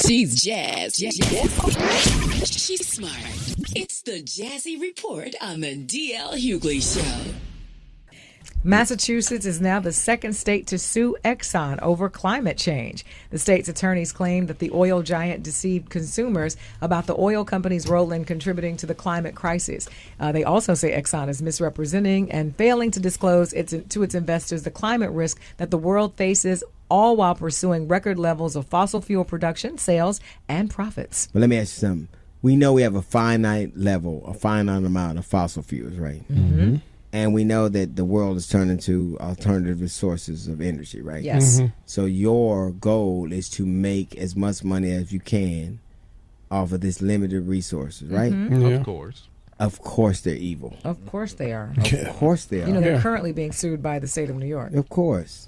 She's Jazz. She's smart. It's the Jazzy Report on the D.L. Hughley Show. Massachusetts is now the second state to sue Exxon over climate change. The state's attorneys claim that the oil giant deceived consumers about the oil company's role in contributing to the climate crisis. They also say Exxon is misrepresenting and failing to disclose to its investors the climate risk that the world faces, all while pursuing record levels of fossil fuel production, sales, and profits. But let me ask you something. We know we have a finite amount of fossil fuels, right? Mm-hmm. And we know that the world is turning to alternative sources of energy, right? Yes. Mm-hmm. So your goal is to make as much money as you can off of this limited resources, right? Mm-hmm. Yeah. Of course. Of course they're evil. Of course they are. Of course they are. You know, they're currently being sued by the state of New York. Of course.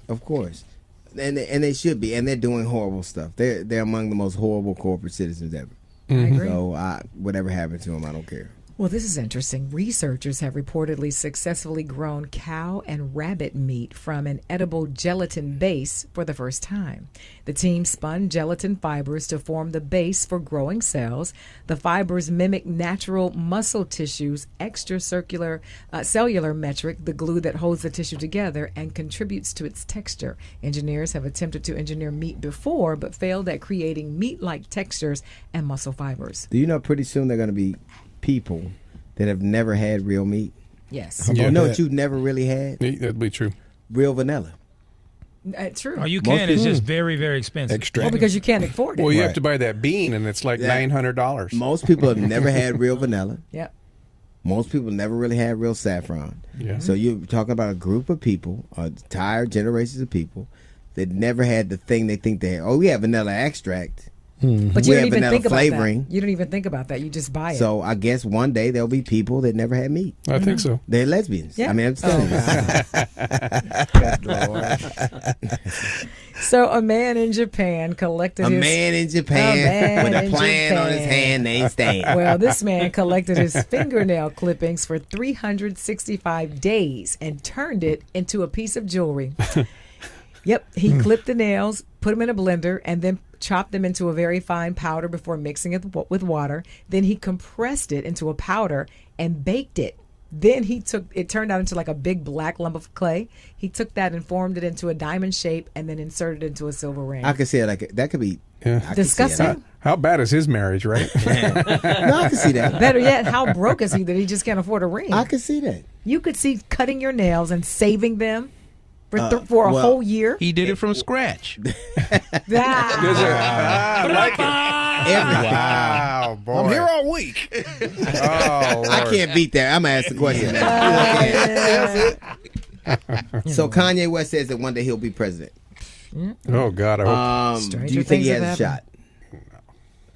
And they should be. And they're doing horrible stuff. They're among the most horrible corporate citizens ever. I agree. So whatever happened to them, I don't care. Well, this is interesting. Researchers have reportedly successfully grown cow and rabbit meat from an edible gelatin base for the first time. The team spun gelatin fibers to form the base for growing cells. The fibers mimic natural muscle tissue's extracellular cellular metric, the glue that holds the tissue together and contributes to its texture. Engineers have attempted to engineer meat before, but failed at creating meat-like textures and muscle fibers. Do you know pretty soon they're going to be people that have never had real meat? Yes. Yeah. You know what you've never really had? That'd be true. Real vanilla. True. Oh, you can. It's just very, very expensive. Extra. Well, because you can't afford it. Well, you have Right. to buy that bean, and it's like $900. Most people have never had real vanilla. Yep. Most people never really had real saffron. Yeah. So you're talking about a group of people, entire generations of people that never had the thing they think they had. Oh, we have vanilla extract. But We you have don't even vanilla think about flavoring. that. You don't even think about that. You just buy it. So I guess one day there'll be people that never had meat. I think so. They're lesbians. Yeah. I mean, I'm just telling you. So a man in Japan collected A his... man in Japan with a plan on his hand, they ain't staying. Well, this man collected his fingernail clippings for 365 days and turned it into a piece of jewelry. Yep, he clipped the nails, put them in a blender, and then chopped them into a very fine powder before mixing it with water. Then he compressed it into a powder and baked it. Then it turned out into like a big black lump of clay. He took that and formed it into a diamond shape and then inserted it into a silver ring. I could see it like that could be Disgusting. How bad is his marriage, right? No, I can see that. Better yet, how broke is he that he just can't afford a ring? I can see that. You could see cutting your nails and saving them for a whole year. He did it from scratch. Ah. I like it. Wow, boy. I'm here all week. I can't beat that. I'm gonna ask the question now. So Kanye West says that one day he'll be president. Oh God, I hope. Do you think he has a shot?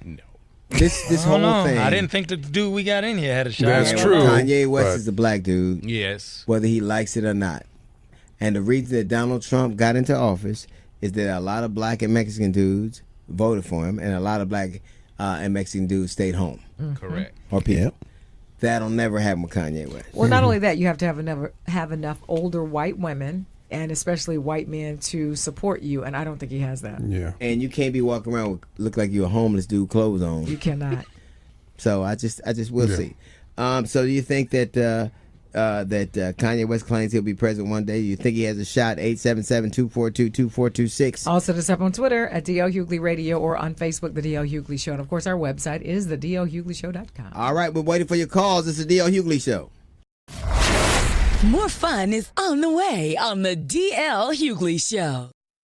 No. This I don't whole know. thing. I didn't think the dude we got in here had a shot. That's true. Kanye West but- is a black dude, Yes. whether he likes it or not. And the reason that Donald Trump got into office is that a lot of black and Mexican dudes voted for him, and a lot of black and Mexican dudes stayed home. Correct. Or people. That'll never happen with Kanye West. Well, not only that, you have to have enough older white women and especially white men to support you, and I don't think he has that. Yeah. And you can't be walking around with look like you're a homeless dude, clothes on. You cannot. So I just will see. So do you think that Kanye West claims he'll be president one day? You think he has a shot? 877-242-2426. Also, just up on Twitter at DL Hughley Radio or on Facebook, The DL Hughley Show. And, of course, our website is thedlhugleyshow.com. All right, we're waiting for your calls. It's the DL Hughley Show. More fun is on the way on the D.L. Hughley Show.